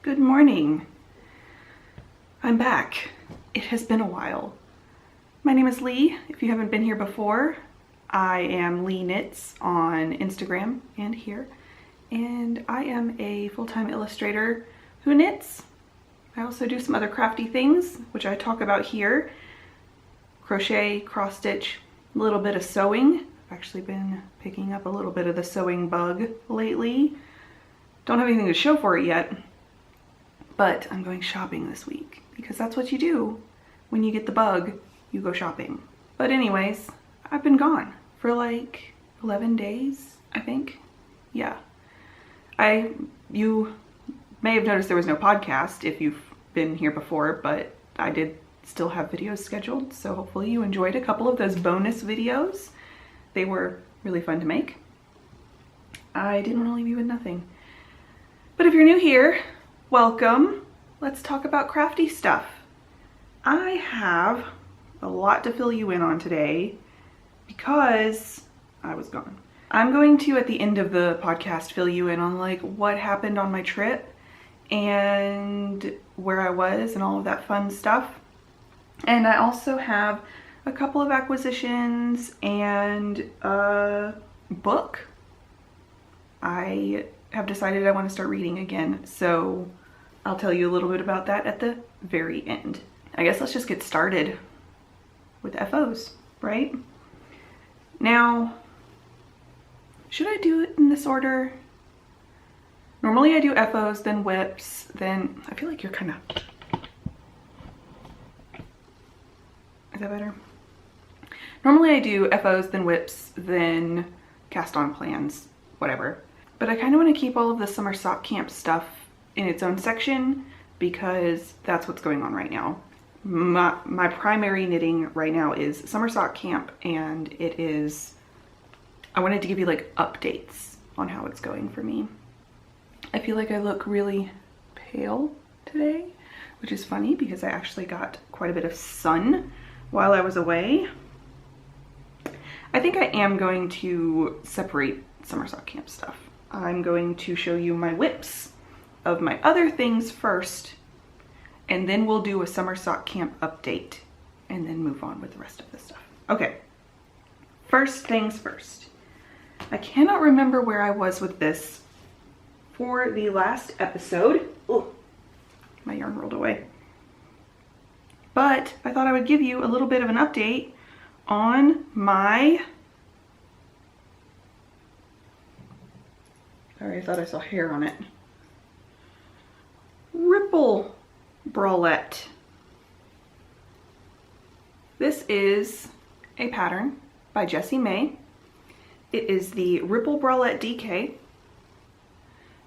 Good morning. I'm back. It has been a while. My name is Leigh, if you haven't been here before. I am LeighKnits on Instagram and here, and I am a full-time illustrator who knits. I also do some other crafty things, which I talk about here. Crochet, cross stitch, a little bit of sewing. I've actually been picking up a little bit of the sewing bug lately. Don't have anything to show for it yet, but I'm going shopping this week because that's what you do. When you get the bug, you go shopping. But anyways, I've been gone for like 11 days, I think. Yeah. You may have noticed there was no podcast if you've been here before, but I did still have videos scheduled, so hopefully you enjoyed a couple of those bonus videos. They were really fun to make. I didn't want to leave you with nothing. But if you're new here, welcome. Let's talk about crafty stuff. I have a lot to fill you in on today because I was gone. I'm going to, at the end of the podcast, fill you in on like what happened on my trip and where I was and all of that fun stuff. And I also have a couple of acquisitions and a book. I have decided I want to start reading again, so I'll tell you a little bit about that at the very end. I guess let's just get started with FOs, right? Now, should I do it in this order? Normally I do FOs, then whips, then I feel like you're kind of... Is that better? Normally I do FOs, then whips, then cast on plans, whatever. But I kind of want to keep all of the summer sock camp stuff in its own section because that's what's going on right now. My primary knitting right now is summer sock camp, and it is, I wanted to give you like updates on how it's going for me. I feel like I look really pale today, which is funny because I actually got quite a bit of sun while I was away. I think I am going to separate summer sock camp stuff. I'm going to show you my whips of my other things first, and then we'll do a summer sock camp update and then move on with the rest of the stuff. Okay, first things first. I cannot remember where I was with this for the last episode. Oh, my yarn rolled away. But I thought I would give you a little bit of an update on my... Sorry, I thought I saw hair on it. Ripple bralette. This is a pattern by Jessie May. It is the Ripple Bralette DK.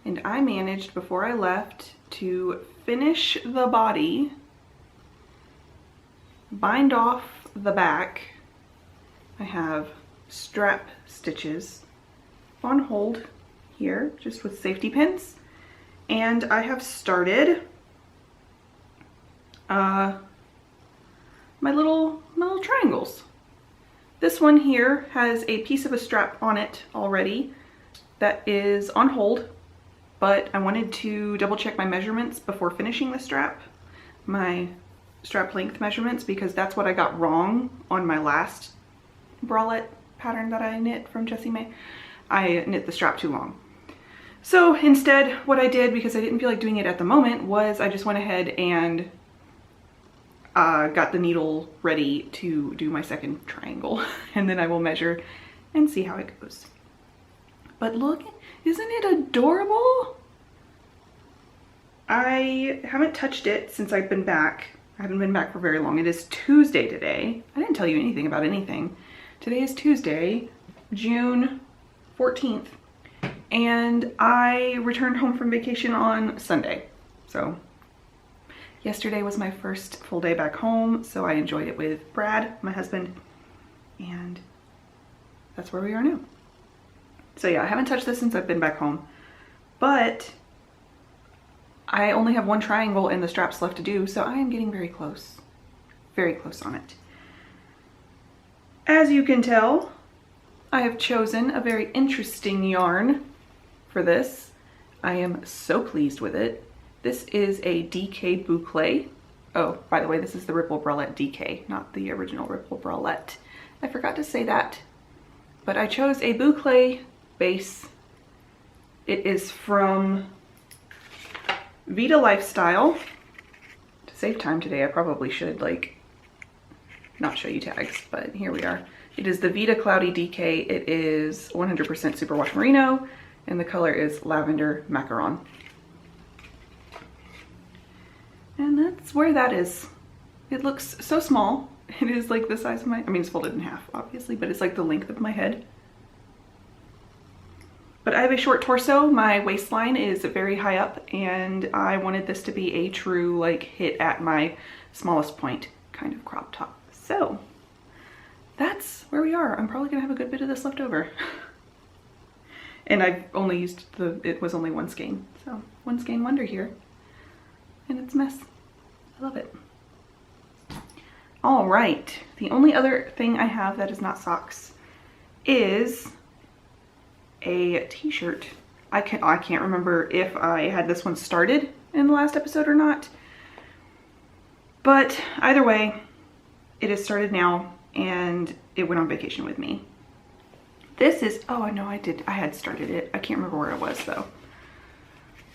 And I managed before I left to finish the body, bind off the back. I have strap stitches on hold here, just with safety pins. And I have started my little triangles. This one here has a piece of a strap on it already that is on hold, but I wanted to double check my measurements before finishing the strap, my strap length measurements, because that's what I got wrong on my last bralette pattern that I knit from Jessie May. I knit the strap too long. So instead, what I did, because I didn't feel like doing it at the moment, was I just went ahead and got the needle ready to do my second triangle. And then I will measure and see how it goes. But look, isn't it adorable? I haven't touched it since I've been back. I haven't been back for very long. It is Tuesday today. I didn't tell you anything about anything. Today is Tuesday, June 14th. And I returned home from vacation on Sunday. So yesterday was my first full day back home, so I enjoyed it with Brad, my husband, and that's where we are now. So yeah, I haven't touched this since I've been back home, but I only have one triangle and the straps left to do, so I am getting very close on it. As you can tell, I have chosen a very interesting yarn for this. I am so pleased with it. This is a DK boucle. Oh, by the way, this is the Ripple Bralette DK, not the original Ripple Bralette. I forgot to say that, but I chose a boucle base. It is from Vita Lifestyle. To save time today, I probably should like not show you tags, but here we are. It is the Vita Cloudy DK. It is 100% superwash merino, and the color is lavender macaron. And that's where that is. It looks so small. It is like the size of my, I mean, it's folded in half, obviously, but it's like the length of my head. But I have a short torso. My waistline is very high up, and I wanted this to be a true like hit at my smallest point kind of crop top. So that's where we are. I'm probably gonna have a good bit of this left over. And I've only used it was only one skein. So one skein wonder here. And it's a mess. I love it. All right, the only other thing I have that is not socks is a t-shirt. I can't remember if I had this one started in the last episode or not, but either way, it is started now and it went on vacation with me. This is, oh no, I had started it. I can't remember where it was though.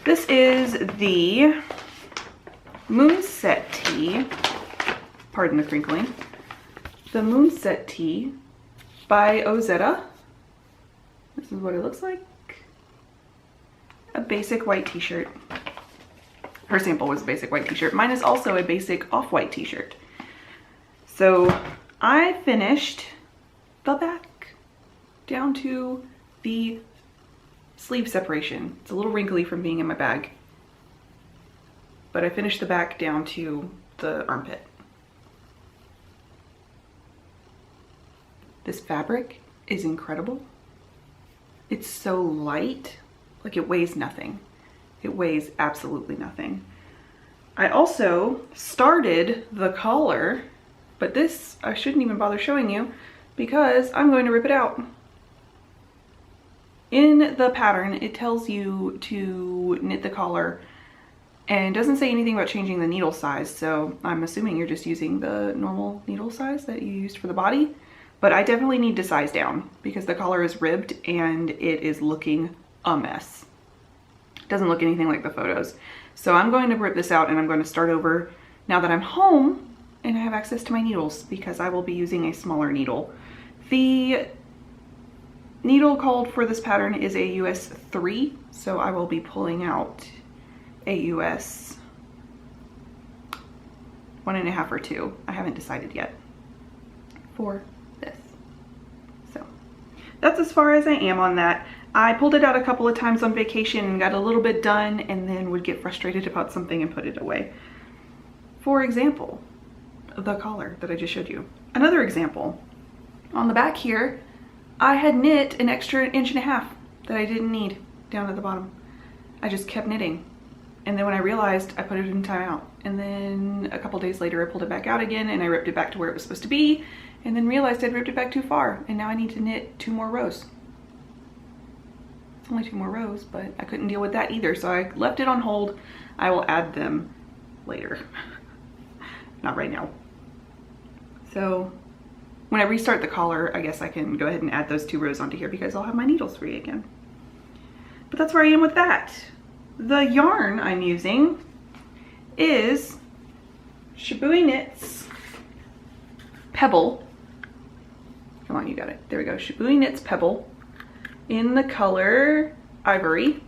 This is the Moonset tee, pardon the crinkling, the Moonset tee by Ozetta. This is what it looks like. A basic white t-shirt. Her sample was a basic white t-shirt. Mine is also a basic off-white t-shirt. So I finished the back down to the sleeve separation. It's a little wrinkly from being in my bag, but I finished the back down to the armpit. This fabric is incredible. It's so light, like it weighs nothing. It weighs absolutely nothing. I also started the collar, but this I shouldn't even bother showing you because I'm going to rip it out. In the pattern, it tells you to knit the collar and doesn't say anything about changing the needle size, so I'm assuming you're just using the normal needle size that you used for the body. But I definitely need to size down because the collar is ribbed and it is looking a mess. It doesn't look anything like the photos. So I'm going to rip this out and I'm going to start over now that I'm home and I have access to my needles because I will be using a smaller needle. The needle called for this pattern is a US 3, so I will be pulling out a US 1.5 or 2. I haven't decided yet for this. So that's as far as I am on that. I pulled it out a couple of times on vacation and got a little bit done and then would get frustrated about something and put it away. For example, the collar that I just showed you. Another example, on the back here, I had knit an extra 1.5 inches that I didn't need down at the bottom. I just kept knitting. And then when I realized, I put it in timeout. And then a couple days later, I pulled it back out again and I ripped it back to where it was supposed to be. And then realized I'd ripped it back too far. And now I need to knit 2 more rows. It's only 2 more rows, but I couldn't deal with that either. So I left it on hold. I will add them later. Not right now. So when I restart the collar, I guess I can go ahead and add those 2 rows onto here because I'll have my needles free again. But that's where I am with that. The yarn I'm using is LeighKnits Pebble. Come on, you got it. There we go. LeighKnits Pebble in the color Ivory.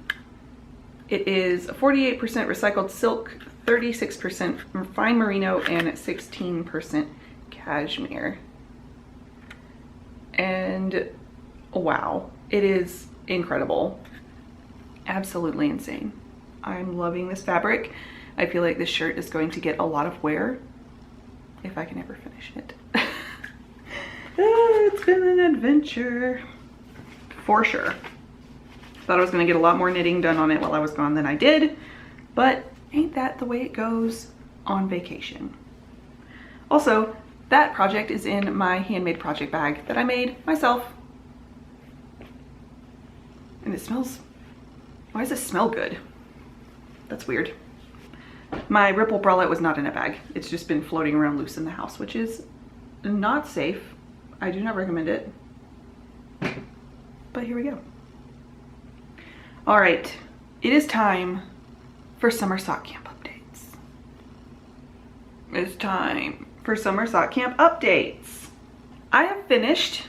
It is 48% recycled silk, 36% fine merino, and 16% cashmere. And wow, it is incredible. Absolutely insane. I'm loving this fabric. I feel like this shirt is going to get a lot of wear if I can ever finish it. It's been an adventure for sure. Thought I was going to get a lot more knitting done on it while I was gone than I did, but ain't that the way it goes on vacation. Also, that project is in my handmade project bag that I made myself. And it smells, why does it smell good? That's weird. My Ripple bralette was not in a bag. It's just been floating around loose in the house, which is not safe. I do not recommend it. But here we go. All right, it is time for summer sock camp updates. It's time for summer sock camp updates. I have finished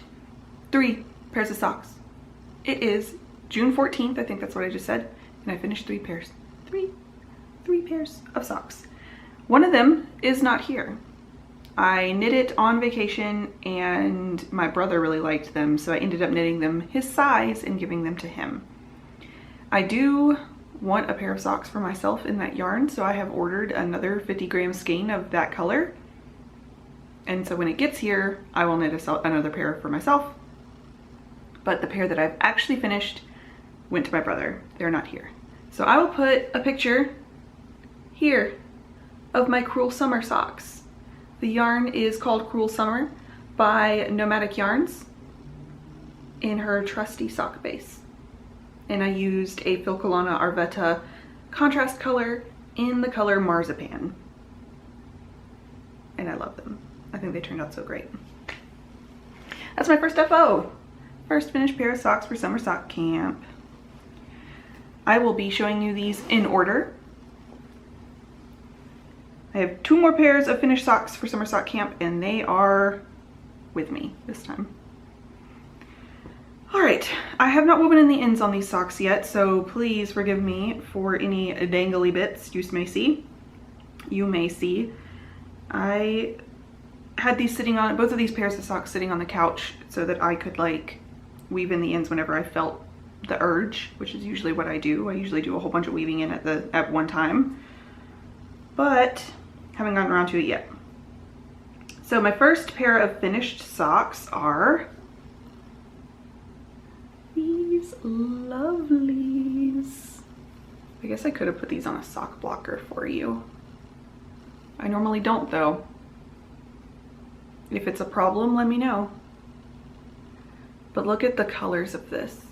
3 pairs of socks. It is June 14th, I think that's what I just said, and I finished 3 pairs. Three pairs of socks. One of them is not here. I knit it on vacation and my brother really liked them, so I ended up knitting them his size and giving them to him. I do want a pair of socks for myself in that yarn, so I have ordered another 50-gram skein of that color. And so when it gets here, I will knit another pair for myself. But the pair that I've actually finished went to my brother. They're not here. So I will put a picture here of my Cruel Summer socks. The yarn is called Cruel Summer by Nomadic Yarns in her trusty sock base. And I used a Filcolana Arvetta contrast color in the color Marzipan. And I love them. I think they turned out so great. That's my first FO. First finished pair of socks for summer sock camp. I will be showing you these in order. I have 2 more pairs of finished socks for summer sock camp, and they are with me this time. All right, I have not woven in the ends on these socks yet, so please forgive me for any dangly bits you may see. I had these sitting on, both of these pairs of socks sitting on the couch so that I could like weave in the ends whenever I felt the urge, which is usually what I do. I usually do a whole bunch of weaving in at one time, but haven't gotten around to it yet. So my first pair of finished socks are these lovelies. I guess I could have put these on a sock blocker for you. I normally don't though. If it's a problem, let me know. But look at the colors of this.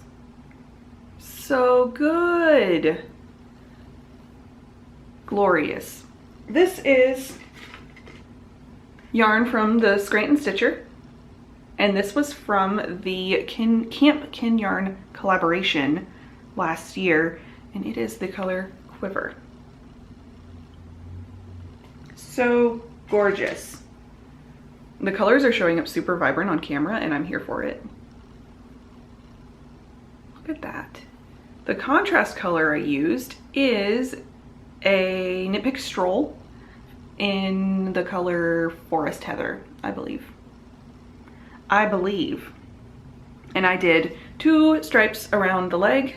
So good. Glorious. This is yarn from the Scranton Stitcher, and this was from the Camp Kin Yarn collaboration last year, and it is the color Quiver. So gorgeous. The colors are showing up super vibrant on camera, and I'm here for it. Look at that. The contrast color I used is a Knit Pick Stroll in the color Forest Heather, I believe. And I did 2 stripes around the leg.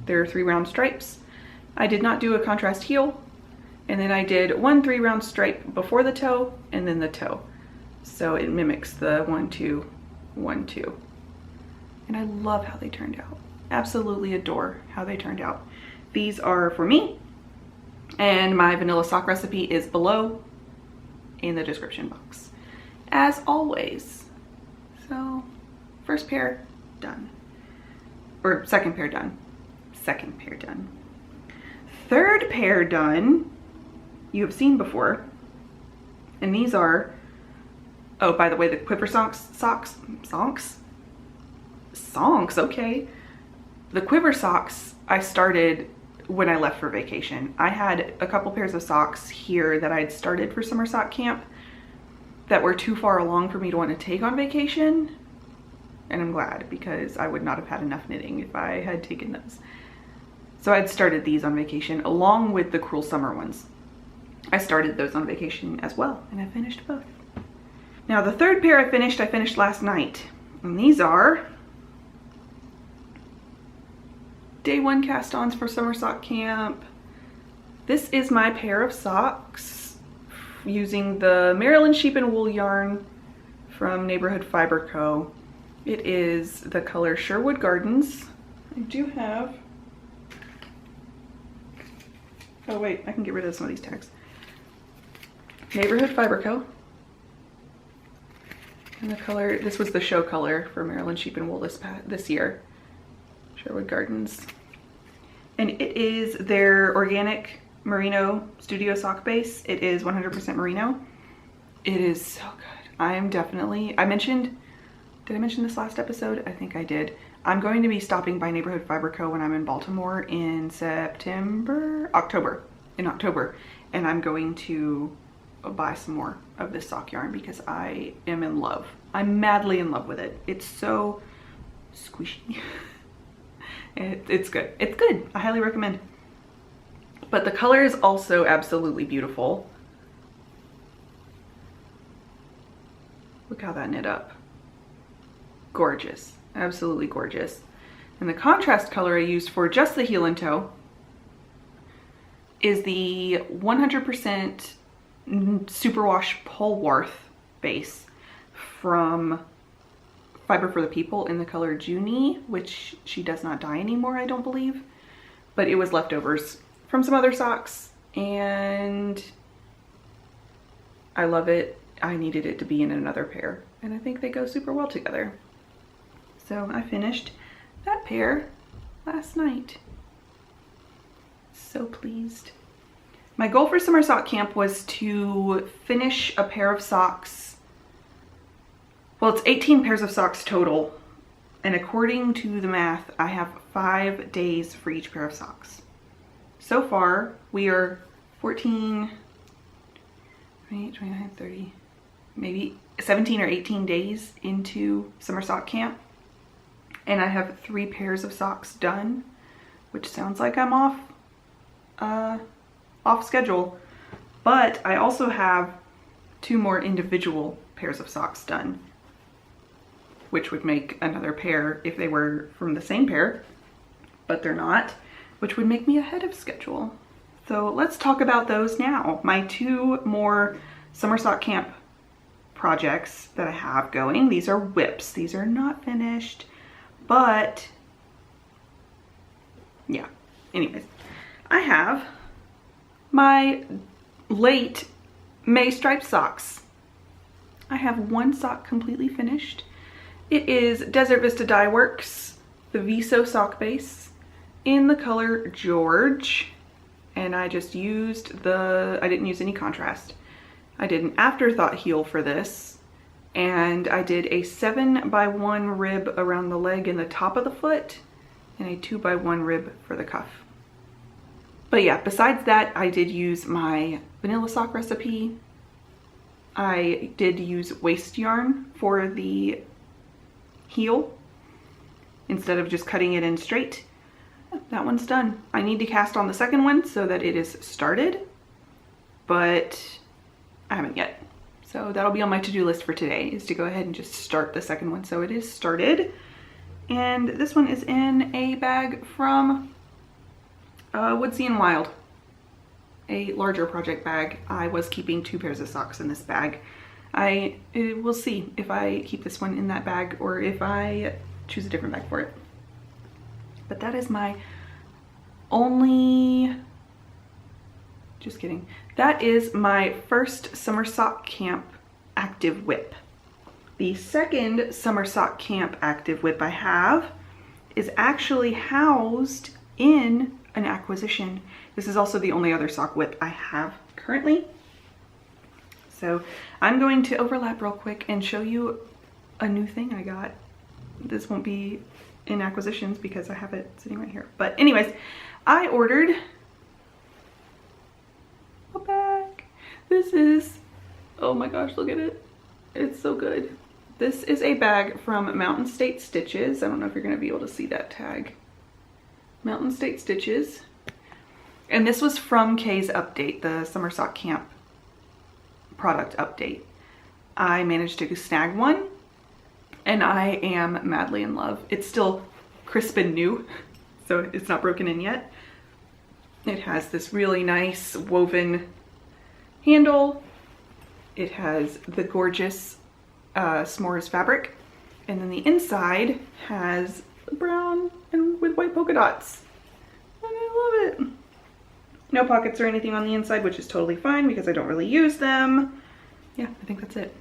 There are 3 round stripes. I did not do a contrast heel. And then I did 1 3 round stripe before the toe and then the toe. So it mimics the 1 2 1 2. And I love how they turned out. Absolutely adore how they turned out. These are for me, and my vanilla sock recipe is below in the description box, as always. So first pair done, or second pair done, second pair done. Third pair done, you have seen before, and these are, oh, by the way, the Quiver socks, okay. The Quiver socks I started when I left for vacation. I had a couple pairs of socks here that I'd started for summer sock camp that were too far along for me to want to take on vacation. And I'm glad, because I would not have had enough knitting if I had taken those. So I'd started these on vacation along with the Cruel Summer ones. I started those on vacation as well, and I finished both. Now the third pair I finished last night. And these are Day 1 cast-ons for summer sock camp. This is my pair of socks using the Maryland Sheep and Wool yarn from Neighborhood Fiber Co. It is the color Sherwood Gardens. I do have, oh wait, I can get rid of some of these tags. Neighborhood Fiber Co. And the color, this was the show color for Maryland Sheep and Wool this year. Sherwood Gardens. And it is their organic merino studio sock base. It is 100% merino. It is so good. I am definitely, did I mention this last episode? I think I did. I'm going to be stopping by Neighborhood Fiber Co. when I'm in Baltimore in October, and I'm going to buy some more of this sock yarn because I am in love. I'm madly in love with it. It's so squishy. It's good. It's good. I highly recommend. But the color is also absolutely beautiful. Look how that knit up. Gorgeous. Absolutely gorgeous. And the contrast color I used for just the heel and toe is the 100% Superwash Polwarth base from Fiber for the People in the color Junie, which she does not dye anymore, I don't believe. But it was leftovers from some other socks, and I love it. I needed it to be in another pair, and I think they go super well together. So I finished that pair last night. So pleased. My goal for summer sock camp was to finish a pair of socks. Well, it's 18 pairs of socks total, and according to the math, I have 5 days for each pair of socks. So far, we are 14, 28, 29, 30, maybe 17 or 18 days into summer sock camp. And I have 3 pairs of socks done, which sounds like I'm off schedule. But I also have 2 more individual pairs of socks done, which would make another pair if they were from the same pair, but they're not, which would make me ahead of schedule. So let's talk about those now. My 2 more summer sock camp projects that I have going. These are whips. These are not finished, but yeah. Anyways, I have my late May striped socks. I have 1 sock completely finished. It is Desert Vista Dye Works, the Viso sock base in the color George. And I just used I didn't use any contrast. I did an afterthought heel for this, and I did a 7x1 rib around the leg and the top of the foot, and a 2x1 rib for the cuff. But yeah, besides that, I did use my vanilla sock recipe. I did use waste yarn for the heel instead of just cutting it in straight. That one's done. I need to cast on the second one so that it is started, but I haven't yet. So that'll be on my to-do list for today, is to go ahead and just start the second one. So it is started. And this one is in a bag from Woodsy and Wild, a larger project bag. I was keeping 2 pairs of socks in this bag. We'll see if I keep this one in that bag or if I choose a different bag for it. But that is my only, just kidding. That is my first summer sock camp active whip. The second summer sock camp active whip I have is actually housed in an acquisition. This is also the only other sock whip I have currently. So I'm going to overlap real quick and show you a new thing I got. This won't be in acquisitions because I have it sitting right here. But anyways, I ordered a bag. This is, oh my gosh, look at it. It's so good. This is a bag from Mountain State Stitches. I don't know if you're gonna be able to see that tag. Mountain State Stitches. And this was from Kay's update, the summer sock camp product update. I managed to snag one and I am madly in love. It's still crisp and new, so it's not broken in yet. It has this really nice woven handle. It has the gorgeous s'mores fabric, and then the inside has brown and with white polka dots, and I love it. No pockets or anything on the inside, which is totally fine because I don't really use them. Yeah, I think that's it.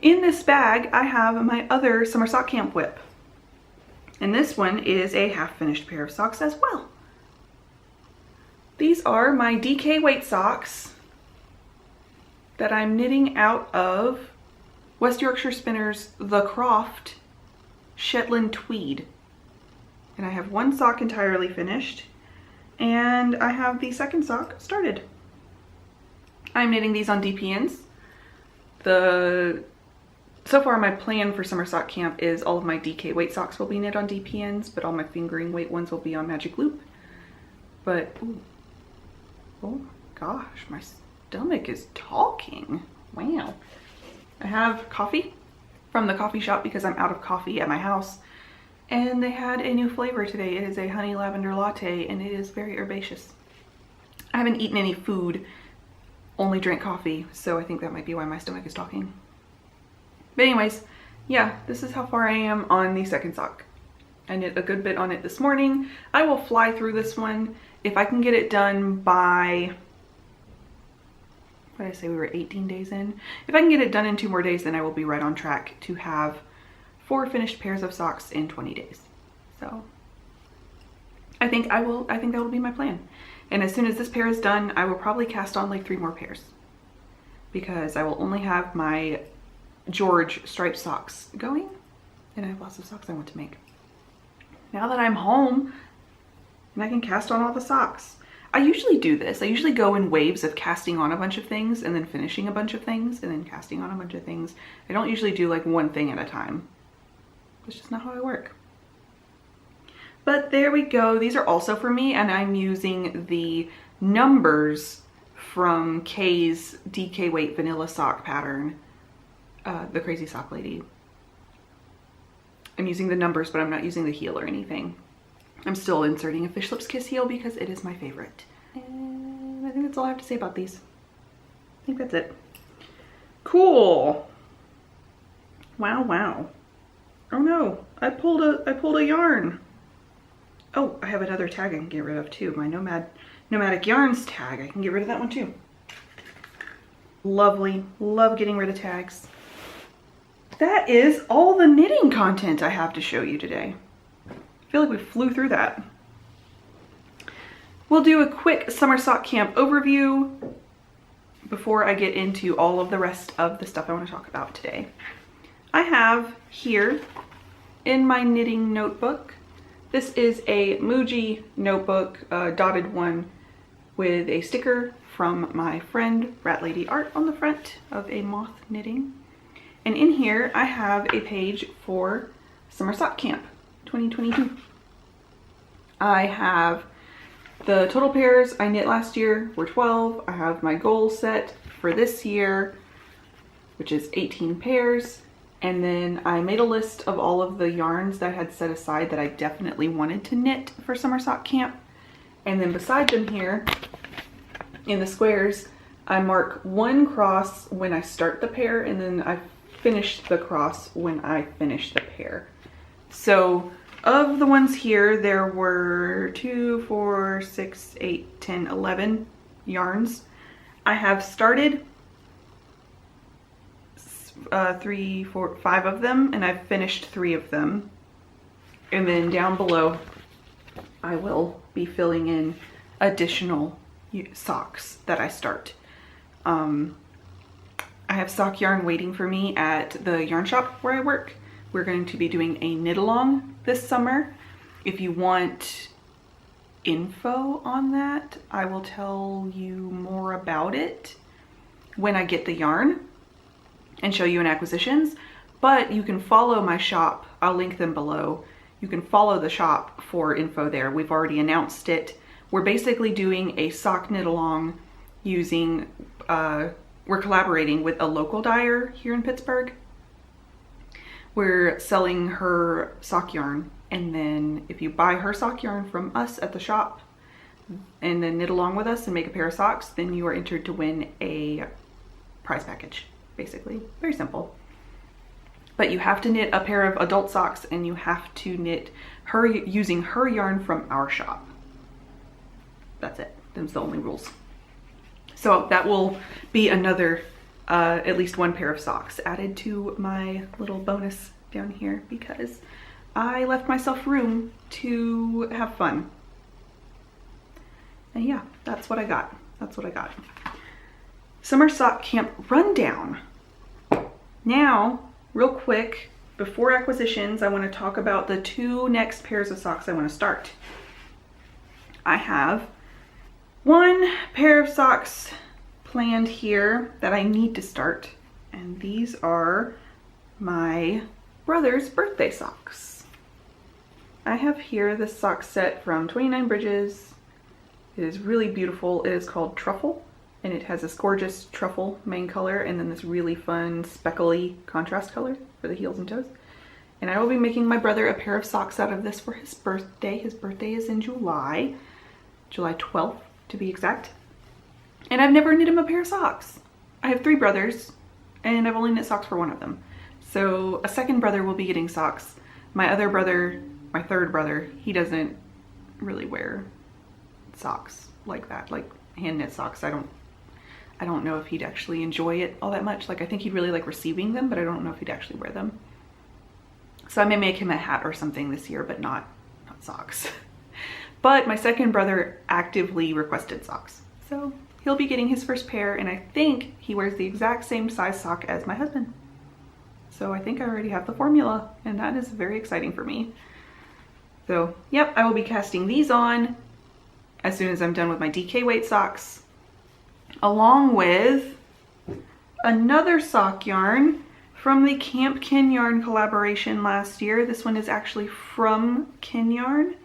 In this bag, I have my other summer sock camp whip, and this one is a half finished pair of socks as well. These are my DK weight socks that I'm knitting out of West Yorkshire Spinners The Croft Shetland Tweed. And I have one sock entirely finished, and I have the second sock started. I'm knitting these on DPNs. So far my plan for summer sock camp is all of my DK weight socks will be knit on DPNs, but all my fingering weight ones will be on Magic Loop. But, ooh, oh my gosh, my stomach is talking. Wow. I have coffee from the coffee shop because I'm out of coffee at my house. And they had a new flavor today. It is a honey lavender latte and it is very herbaceous. I haven't eaten any food, only drank coffee, so I think that might be why my stomach is talking. But anyways, yeah, this is how far I am on the second sock. I knit a good bit on it this morning. I will fly through this one. If I can get it done by, what did I say, we were 18 days in? If I can get it done in 2 more days, then I will be right on track to have 4 finished pairs of socks in 20 days. So I think that will be my plan. And as soon as this pair is done, I will probably cast on like 3 more pairs because I will only have my George striped socks going, and I have lots of socks I want to make. Now that I'm home and I can cast on all the socks. I usually do this. I usually go in waves of casting on a bunch of things and then finishing a bunch of things and then casting on a bunch of things. I don't usually do like one thing at a time. That's just not how I work. But there we go. These are also for me, and I'm using the numbers from Kay's DK weight vanilla sock pattern, the Crazy Sock Lady. I'm using the numbers, but I'm not using the heel or anything. I'm still inserting a Fish Lips Kiss heel because it is my favorite. And I think that's all I have to say about these. I think that's it. Cool. Wow, wow. Oh no, I pulled a yarn. Oh, I have another tag I can get rid of too. My Nomadic Yarns tag. I can get rid of that one too. Lovely. Love getting rid of tags. That is all the knitting content I have to show you today. I feel like we flew through that. We'll do a quick summer sock camp overview before I get into all of the rest of the stuff I want to talk about today. I have here in my knitting notebook, this is a Muji notebook, dotted one with a sticker from my friend Rat Lady Art on the front of a moth knitting. And in here I have a page for Summer Sock Camp 2022. I have the total pairs I knit last year were 12. I have my goal set for this year, which is 18 pairs. And then I made a list of all of the yarns that I had set aside that I definitely wanted to knit for Summer Sock Camp. And then beside them here, in the squares, I mark 1 cross when I start the pair, and then I finish the cross when I finish the pair. So of the ones here, there were 2, 4, 6, 8, 10, 11 yarns. I have started 3, 4, 5 of them, and I've finished 3 of them. And then down below, I will be filling in additional socks that I start. I have sock yarn waiting for me at the yarn shop where I work. We're going to be doing a knit along this summer. If you want info on that, I will tell you more about it when I get the yarn and show you in acquisitions. But you can follow my shop. I'll link them below. You can follow the shop for info there. We've already announced it. We're basically doing a sock knit along using, we're collaborating with a local dyer here in Pittsburgh. We're selling her sock yarn, and then if you buy her sock yarn from us at the shop and then knit along with us and make a pair of socks, then you are entered to win a prize package, basically. Very simple. But you have to knit a pair of adult socks, and you have to knit her using her yarn from our shop. That's it. Them's the only rules. So that will be another at least 1 pair of socks added to my little bonus down here because I left myself room to have fun. And yeah, that's what I got. That's what I got. Summer sock camp rundown. Now, real quick, before acquisitions, I want to talk about the 2 next pairs of socks I want to start. I have 1 pair of socks planned here that I need to start, and these are my brother's birthday socks. I have here this sock set from 29 Bridges. It is really beautiful. It is called Truffle, and it has this gorgeous truffle main color and then this really fun speckly contrast color for the heels and toes. And I will be making my brother a pair of socks out of this for his birthday. His birthday is in July 12th to be exact. And I've never knit him a pair of socks. I have 3 brothers and I've only knit socks for 1 of them. So a second brother will be getting socks. My other brother, my third brother, he doesn't really wear socks like that, like hand knit socks. I don't know if he'd actually enjoy it all that much. Like, I think he'd really like receiving them, but I don't know if he'd actually wear them. So I may make him a hat or something this year, but not socks. But my second brother actively requested socks. So he'll be getting his first pair, and I think he wears the exact same size sock as my husband. So I think I already have the formula, and that is very exciting for me. So yep, I will be casting these on as soon as I'm done with my DK weight socks, along with another sock yarn from the Camp Kin Yarn collaboration last year. This one is actually from Kin Yarn,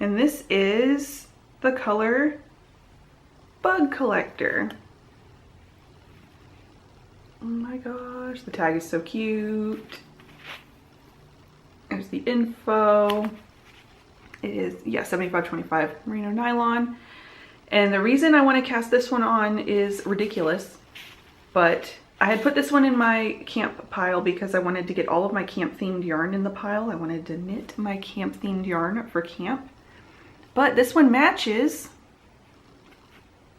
and this is the color Bug Collector. Oh my gosh, the tag is so cute. There's the info. It is, yeah, 75/25 merino nylon. And the reason I want to cast this one on is ridiculous, but I had put this one in my camp pile because I wanted to get all of my camp themed yarn in the pile. I wanted to knit my camp themed yarn for camp. But this one matches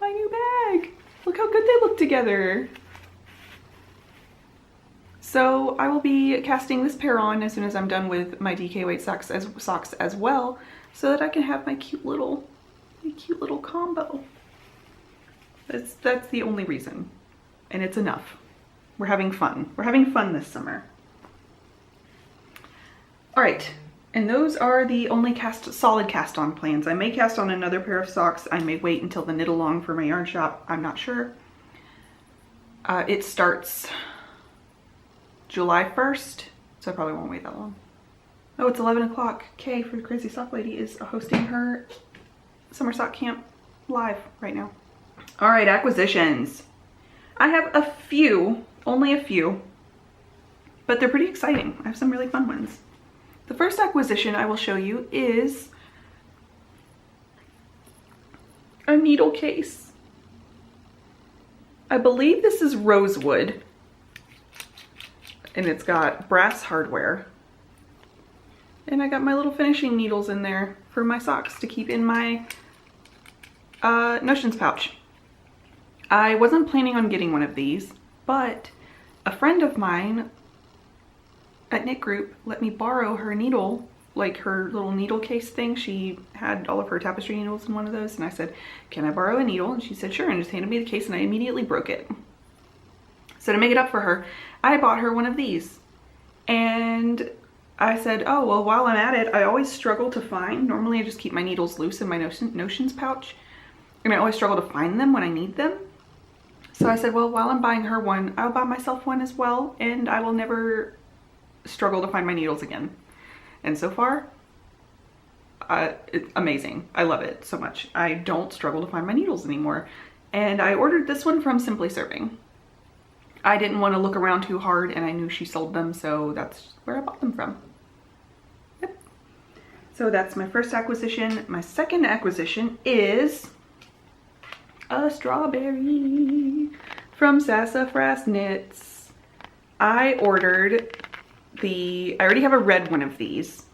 my new bag. Look how good they look together. So I will be casting this pair on as soon as I'm done with my DK weight socks as well, so that I can have my cute little combo. That's the only reason, and it's enough. We're having fun. We're having fun this summer. All right, and those are the only solid cast on plans. I may cast on another pair of socks. I may wait until the knit along for my yarn shop. I'm not sure. It starts July 1st, so I probably won't wait that long. Oh, it's 11 o'clock. Kay for Crazy Sock Lady is hosting her summer sock camp live right now. All right, acquisitions. I have a few, only a few, but they're pretty exciting. I have some really fun ones. The first acquisition I will show you is a needle case. I believe this is rosewood, and it's got brass hardware. And I got my little finishing needles in there for my socks to keep in my notions pouch. I wasn't planning on getting one of these, but a friend of mine at Knit Group let me borrow her needle, like her little needle case thing. She had all of her tapestry needles in one of those, and I said, can I borrow a needle? And she said, sure, and just handed me the case, and I immediately broke it. So to make it up for her, I bought her one of these. And I said, oh, well, while I'm at it, I always struggle to find, normally I just keep my needles loose in my notions pouch, and I always struggle to find them when I need them. So I said, well, while I'm buying her one, I'll buy myself one as well, and I will never struggle to find my needles again. And so far, it's amazing. I love it so much. I don't struggle to find my needles anymore. And I ordered this one from Simply Serving. I didn't want to look around too hard, and I knew she sold them, so that's where I bought them from. Yep. So that's my first acquisition. My second acquisition is a strawberry from Sassafras Knits. I ordered I already have a red one of these,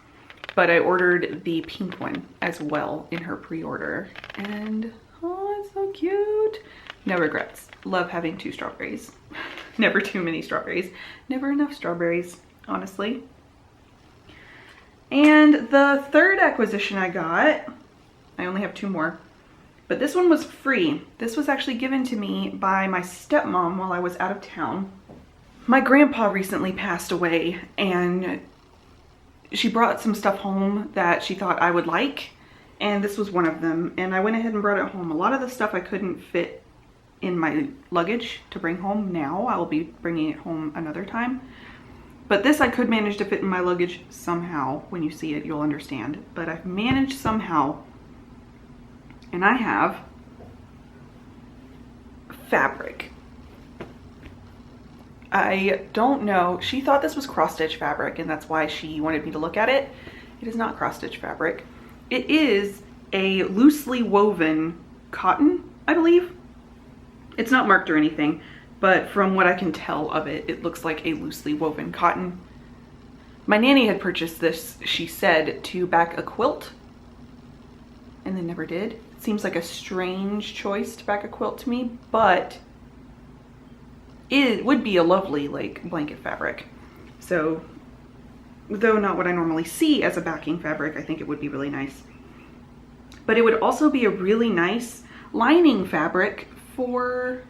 but I ordered the pink one as well in her pre-order. And oh, it's so cute. No regrets. Love having 2 strawberries. Never too many strawberries. Never enough strawberries, honestly. And the third acquisition I got, I only have 2 more, But this one was free. This was actually given to me by my stepmom while I was out of town. My grandpa recently passed away, and she brought some stuff home that she thought I would like, and this was one of them, and I went ahead and brought it home. A lot of the stuff I couldn't fit in my luggage to bring home now. I'll be bringing it home another time. But this I could manage to fit in my luggage somehow. When you see it, you'll understand. But I've managed somehow. And I have fabric. I don't know. She thought this was cross-stitch fabric, and that's why she wanted me to look at it. It is not cross-stitch fabric. It is a loosely woven cotton, I believe. It's not marked or anything, but from what I can tell of it, it looks like a loosely woven cotton. My nanny had purchased this, she said, to back a quilt, and then never did. It seems like a strange choice to back a quilt to me, but it would be a lovely like blanket fabric. So, though not what I normally see as a backing fabric, I think it would be really nice. But it would also be a really nice lining fabric for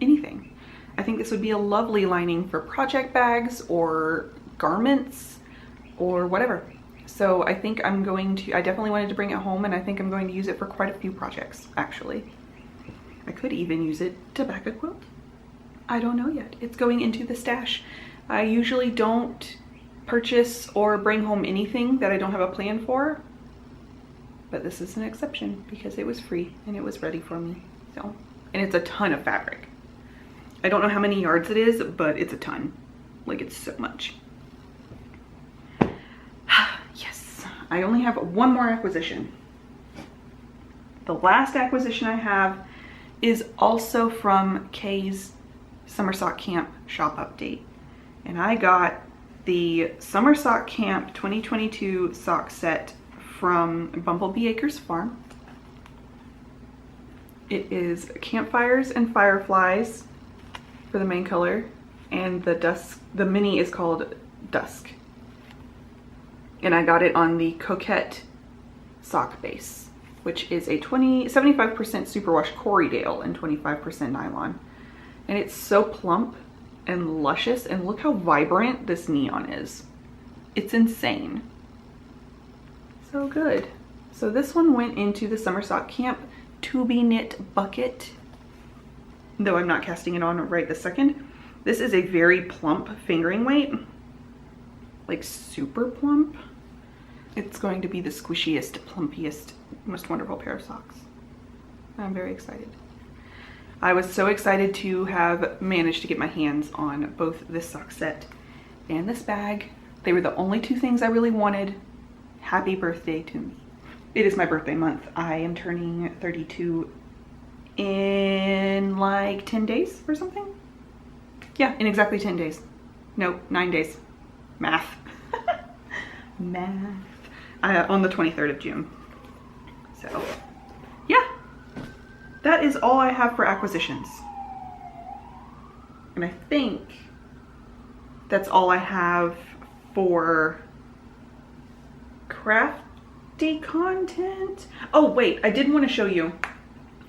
anything. I think this would be a lovely lining for project bags or garments or whatever. So I think I'm going to, I definitely wanted to bring it home, and I think I'm going to use it for quite a few projects, actually. I could even use it to back a quilt. I don't know yet. It's going into the stash. I usually don't purchase or bring home anything that I don't have a plan for, but this is an exception because it was free and it was ready for me. So, and it's a ton of fabric. I don't know how many yards it is, but it's a ton. Like, it's so much. Yes, I only have one more acquisition. The last acquisition I have is also from Kay's Summer Sock Camp shop update. And I got the Summer Sock Camp 2022 sock set from Bumblebee Acres Farm. It is campfires and fireflies for the main color, and the mini is called Dusk. And I got it on the Coquette sock base, which is a 75% superwash Corriedale and 25% nylon. And it's so plump and luscious, and look how vibrant this neon is. It's insane. So good. So this one went into the Summer Sock Camp to be knit bucket, though I'm not casting it on right this second. This is a very plump fingering weight, like super plump. It's going to be the squishiest, plumpiest, most wonderful pair of socks. I'm very excited. I was so excited to have managed to get my hands on both this sock set and this bag. They were the only two things I really wanted. Happy birthday to me. It is my birthday month. I am turning 32 in like 10 days or something. Yeah, in exactly 10 days. No, 9 days. Math. Math. On the 23rd of June. So, yeah. That is all I have for acquisitions. And I think that's all I have for crafty content. Oh wait, I did want to show you.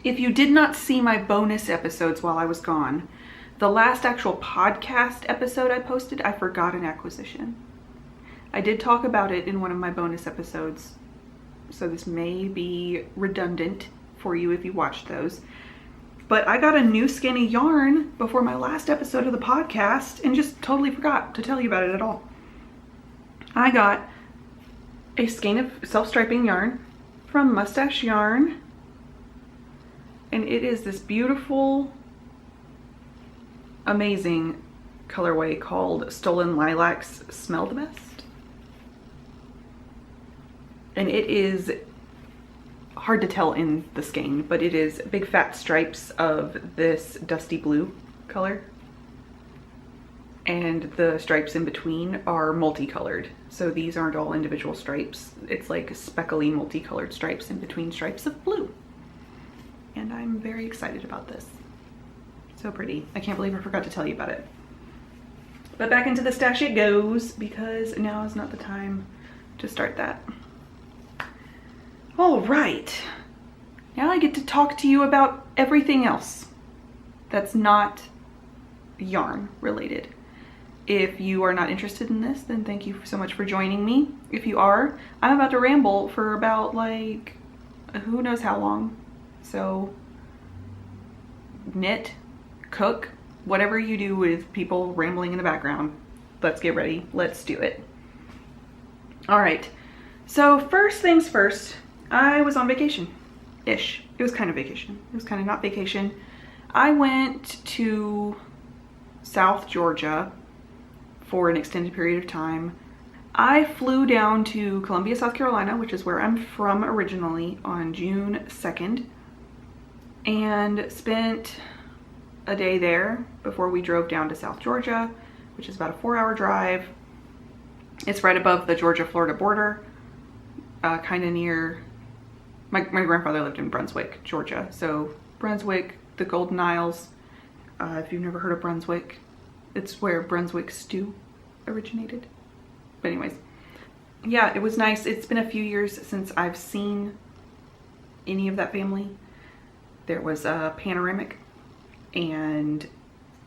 If you did not see my bonus episodes while I was gone, the last actual podcast episode I posted, I forgot an acquisition. I did talk about it in one of my bonus episodes, so this may be redundant for you if you watched those. But I got a new skein of yarn before my last episode of the podcast and just totally forgot to tell you about it at all. I got a skein of self-striping yarn from Mustache Yarn, and it is this beautiful, amazing colorway called Stolen Lilacs Smell the Best. And it is hard to tell in the skein, but it is big fat stripes of this dusty blue color, and the stripes in between are multicolored. So these aren't all individual stripes. It's like speckly multicolored stripes in between stripes of blue. And I'm very excited about this. So pretty. I can't believe I forgot to tell you about it. But back into the stash it goes, because now is not the time to start that. All right, Now I get to talk to you about everything else that's not yarn related. If you are not interested in this, then thank you so much for joining me. If you are, I'm about to ramble for about like, who knows how long. So knit, cook, whatever you do with people rambling in the background, let's get ready. Let's do it. All right. So first things first, I was on vacation-ish. It was kind of vacation. It was kind of not vacation. I went to South Georgia for an extended period of time. I flew down to Columbia, South Carolina, which is where I'm from originally, on June 2nd, and spent a day there before we drove down to South Georgia, which is about a 4-hour drive. It's right above the Georgia-Florida border, kind of near, my grandfather lived in Brunswick, Georgia. So Brunswick, the Golden Isles, if you've never heard of Brunswick, it's where Brunswick stew originated. But anyways, yeah, it was nice. It's been a few years since I've seen any of that family. There was a panoramic and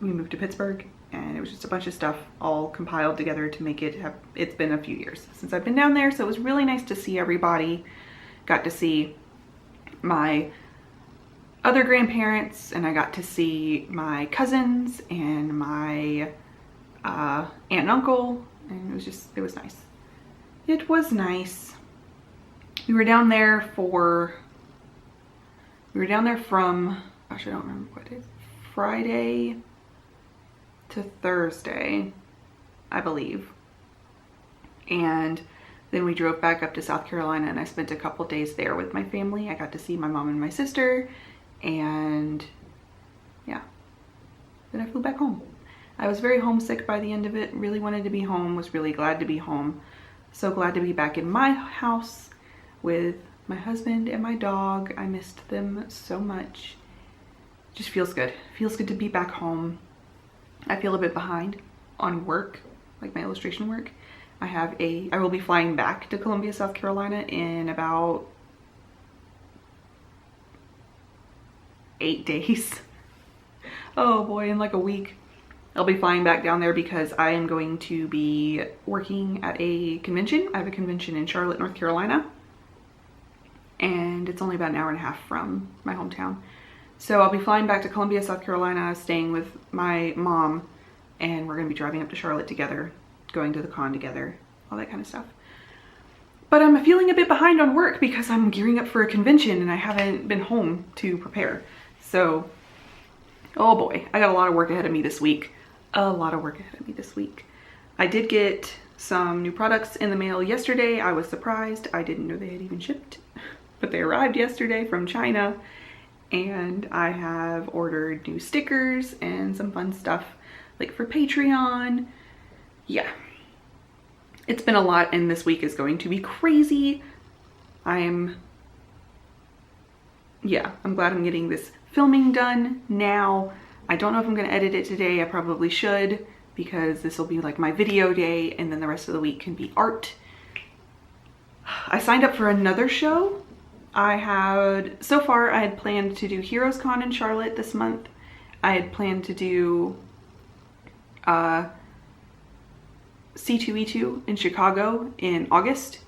we moved to Pittsburgh, and it was just a bunch of stuff all compiled together to make it have, it's been a few years since I've been down there. So it was really nice to see everybody. Got to see my other grandparents, and I got to see my cousins and my aunt and uncle, and it was nice. It was nice. We were down there from, gosh, I don't remember what day, Friday to Thursday, I believe. And then we drove back up to South Carolina, and I spent a couple days there with my family. I got to see my mom and my sister, and yeah, then I flew back home. I was very homesick by the end of it, really wanted to be home, was really glad to be home. So glad to be back in my house with my husband and my dog. I missed them so much. Just feels good. Feels good to be back home. I feel a bit behind on work, like my illustration work. I will be flying back to Columbia, South Carolina in about 8 days. Oh boy, in like a week. I'll be flying back down there because I am going to be working at a convention. I have a convention in Charlotte, North Carolina, and it's only about an hour and a half from my hometown. So I'll be flying back to Columbia, South Carolina, staying with my mom, and we're gonna be driving up to Charlotte together, going to the con together, all that kind of stuff. But I'm feeling a bit behind on work because I'm gearing up for a convention and I haven't been home to prepare. So, oh boy, I got a lot of work ahead of me this week. A lot of work ahead of me this week. I did get some new products in the mail yesterday. I was surprised. I didn't know they had even shipped, but they arrived yesterday from China, and I have ordered new stickers and some fun stuff like for Patreon. Yeah, it's been a lot, and this week is going to be crazy. I'm glad I'm getting this filming done now. I don't know if I'm gonna edit it today. I probably should, because this will be like my video day, and then the rest of the week can be art. I signed up for another show. So far I had planned to do Heroes Con in Charlotte this month. I had planned to do C2E2 in Chicago in August,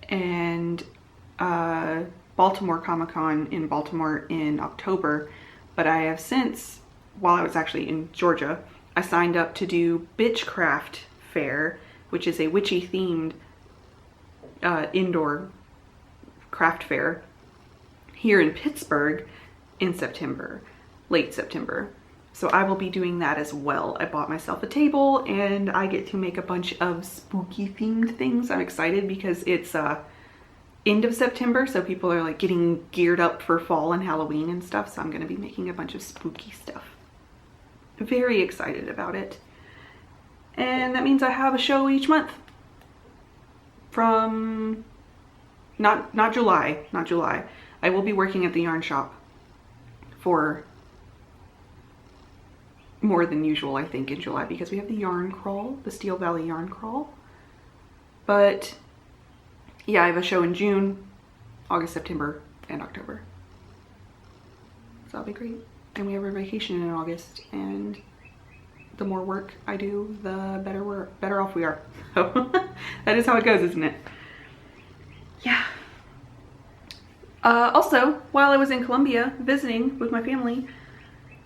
and Baltimore Comic-Con in Baltimore in October. But I have since, while I was actually in Georgia, I signed up to do Bitchcraft Fair, which is a witchy themed indoor craft fair here in Pittsburgh in September, late September. So I will be doing that as well. I bought myself a table and I get to make a bunch of spooky themed things. I'm excited because it's end of September, so people are like getting geared up for fall and Halloween and stuff. So I'm gonna be making a bunch of spooky stuff. Very excited about it. And that means I have a show each month from not July. I will be working at the yarn shop for more than usual, I think, in July, because we have the yarn crawl, the Steel Valley yarn crawl. But yeah, I have a show in June, August, September, and October. so that'll be great. And we have our vacation in August, and the more work I do, the better off we are. So that is how it goes, isn't it? Yeah. Also, while I was in Columbia visiting with my family,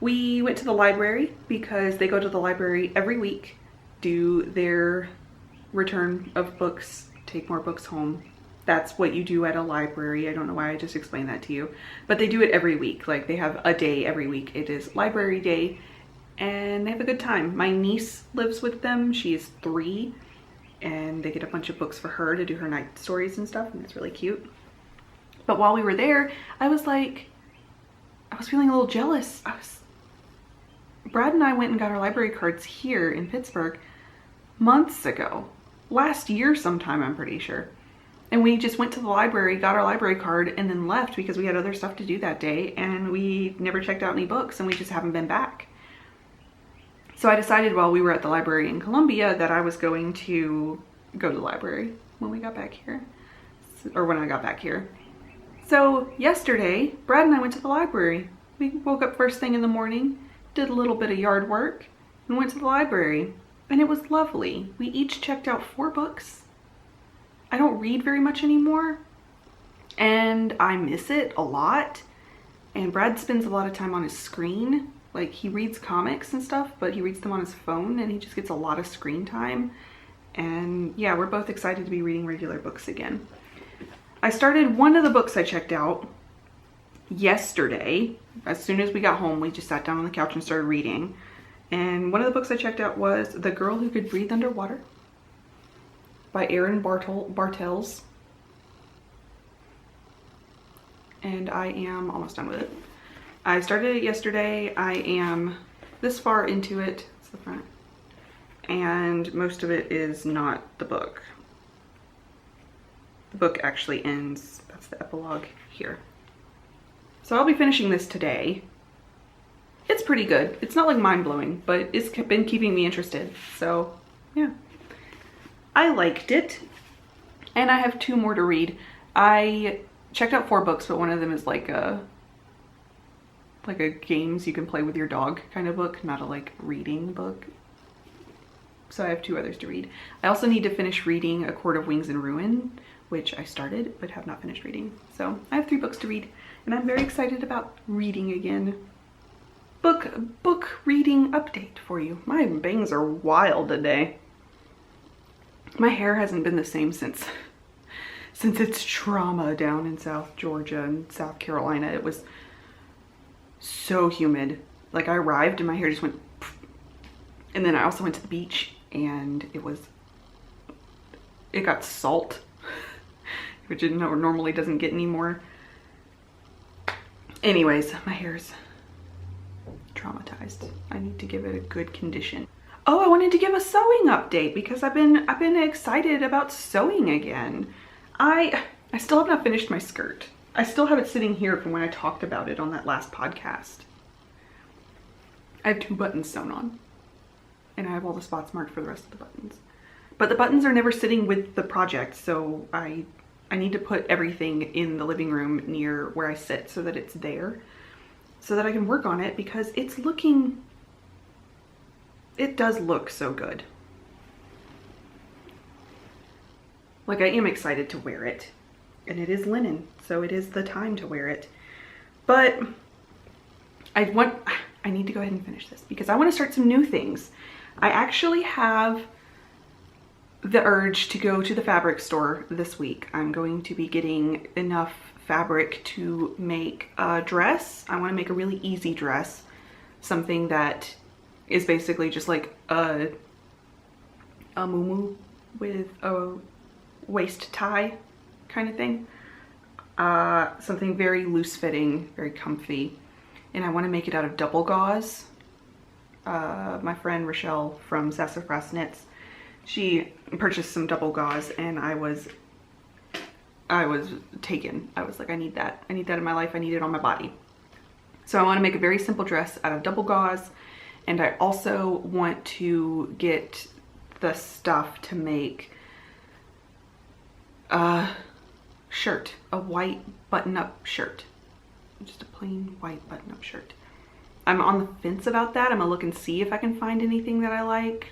we went to the library because they go to the library every week, do their return of books, take more books home. That's what you do at a library. I don't know why I just explained that to you, but they do it every week. Like, they have a day every week. It is library day, and they have a good time. My niece lives with them. She is 3, and they get a bunch of books for her to do her night stories and stuff, and it's really cute. But while we were there, I was feeling a little jealous. Brad and I went and got our library cards here in Pittsburgh months ago. Last year sometime, I'm pretty sure. And we just went to the library, got our library card, and then left because we had other stuff to do that day, and we never checked out any books, and we just haven't been back. So I decided while we were at the library in Columbia that I was going to go to the library when we got back here, or when I got back here. So yesterday, Brad and I went to the library. We woke up first thing in the morning, did a little bit of yard work, and went to the library, and it was lovely. We each checked out 4 books. I don't read very much anymore, and I miss it a lot. And Brad spends a lot of time on his screen. Like, he reads comics and stuff, but he reads them on his phone, and he just gets a lot of screen time. And yeah, we're both excited to be reading regular books again. I started one of the books I checked out yesterday. As soon as we got home, we just sat down on the couch and started reading. And one of the books I checked out was The Girl Who Could Breathe Underwater by Erin Bartels. And I am almost done with it. I started it yesterday. I am this far into it. It's the front. And most of it is not the book. The book actually ends, that's the epilogue here. So I'll be finishing this today. It's pretty good. It's not like mind-blowing, but it's been keeping me interested. So yeah, I liked it. And I have 2 more to read. I checked out 4 books, but one of them is like a games you can play with your dog kind of book, not a like reading book. So I have 2 others to read. I also need to finish reading A Court of Wings and Ruin, which I started but have not finished reading. So I have 3 books to read, and I'm very excited about reading again. Book reading update for you. My bangs are wild today. My hair hasn't been the same since its trauma down in South Georgia and South Carolina. It was so humid. Like, I arrived and my hair just went, and then I also went to the beach and it got salt, which it normally doesn't get anymore. Anyways, my hair's traumatized. I need to give it a good condition. Oh, I wanted to give a sewing update because I've been excited about sewing again. I still have not finished my skirt. I still have it sitting here from when I talked about it on that last podcast. I have 2 buttons sewn on, and I have all the spots marked for the rest of the buttons. But the buttons are never sitting with the project, so I need to put everything in the living room near where I sit so that it's there, so that I can work on it, because it does look so good. Like, I am excited to wear it. And it is linen, so it is the time to wear it. But I need to go ahead and finish this because I want to start some new things. I actually have the urge to go to the fabric store this week. I'm going to be getting enough fabric to make a dress. I want to make a really easy dress. Something that is basically just like a muumuu with a waist tie kind of thing. Something very loose fitting, very comfy. And I want to make it out of double gauze. My friend Rochelle from Sassafras Knits, she purchased some double gauze, and I was taken. I was like, I need that. I need that in my life. I need it on my body. So I want to make a very simple dress out of double gauze. And I also want to get the stuff to make a shirt, a white button-up shirt just a plain white button-up shirt. I'm on the fence about that. I'm gonna look and see if I can find anything that I like.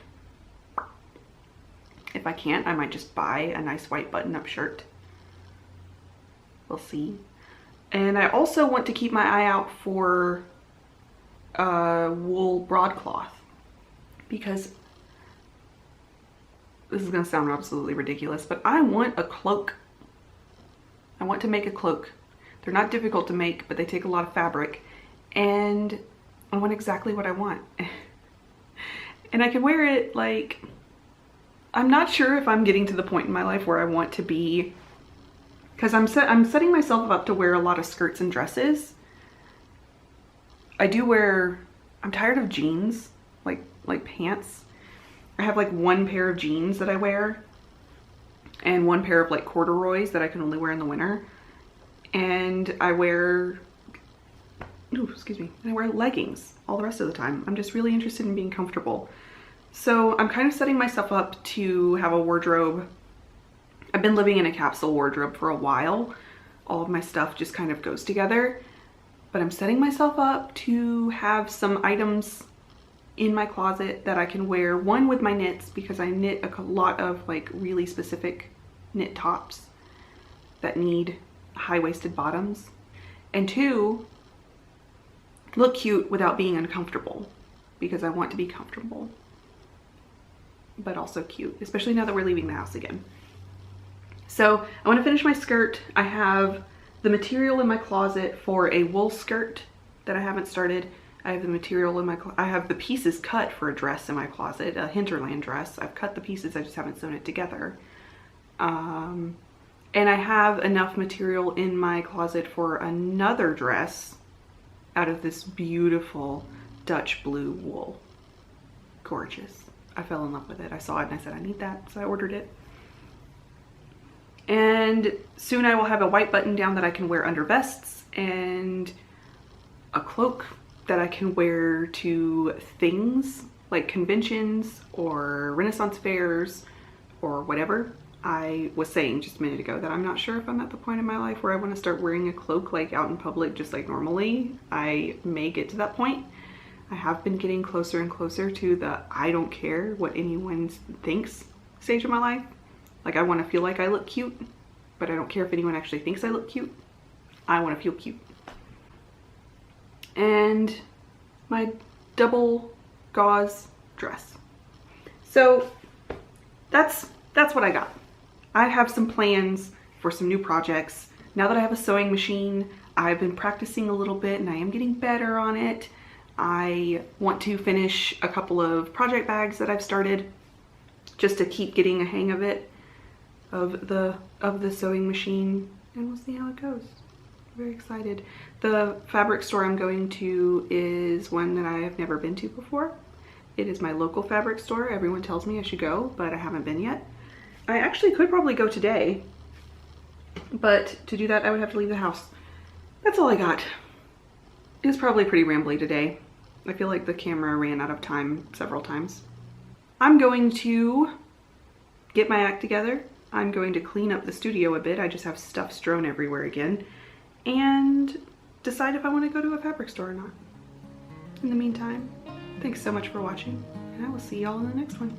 If I can't, I might just buy a nice white button-up shirt. We'll see. And I also want to keep my eye out for wool broadcloth, because this is gonna sound absolutely ridiculous, but I want a cloak. I want to make a cloak. They're not difficult to make, but they take a lot of fabric, and I want exactly what I want. And I can wear it like, I'm not sure if I'm getting to the point in my life where I want to be, because I'm setting myself up to wear a lot of skirts and dresses. I'm tired of jeans, like pants. I have like one pair of jeans that I wear and one pair of like corduroys that I can only wear in the winter. And I wear, I wear leggings all the rest of the time. I'm just really interested in being comfortable. So I'm kind of setting myself up to have a wardrobe. I've been living in a capsule wardrobe for a while. All of my stuff just kind of goes together, but I'm setting myself up to have some items in my closet that I can wear. One, with my knits, because I knit a lot of like really specific knit tops that need high-waisted bottoms. And two, look cute without being uncomfortable, because I want to be comfortable, but also cute, especially now that we're leaving the house again. So I want to finish my skirt. I have the material in my closet for a wool skirt that I haven't started. I have the material in I have the pieces cut for a dress in my closet, a hinterland dress. I've cut the pieces, I just haven't sewn it together. And I have enough material in my closet for another dress out of this beautiful Dutch blue wool. Gorgeous. I fell in love with it. I saw it and I said, I need that, so I ordered it. And soon I will have a white button down that I can wear under vests, and a cloak that I can wear to things like conventions or Renaissance fairs or whatever. I was saying just a minute ago that I'm not sure if I'm at the point in my life where I want to start wearing a cloak like out in public just like normally. I may get to that point. I have been getting closer and closer to the I don't care what anyone thinks stage of my life. Like, I want to feel like I look cute, but I don't care if anyone actually thinks I look cute. I want to feel cute. And my double gauze dress. So that's what I got. I have some plans for some new projects. Now that I have a sewing machine, I've been practicing a little bit and I am getting better on it. I want to finish a couple of project bags that I've started just to keep getting a hang of it, of the sewing machine, and we'll see how it goes. I'm very excited. The fabric store I'm going to is one that I have never been to before. It is my local fabric store. Everyone tells me I should go, but I haven't been yet. I actually could probably go today, but to do that I would have to leave the house. That's all I got. It was probably pretty rambly today. I feel like the camera ran out of time several times. I'm going to get my act together. I'm going to clean up the studio a bit. I just have stuff strewn everywhere again, and decide if I want to go to a fabric store or not. In the meantime, thanks so much for watching, and I will see y'all in the next one.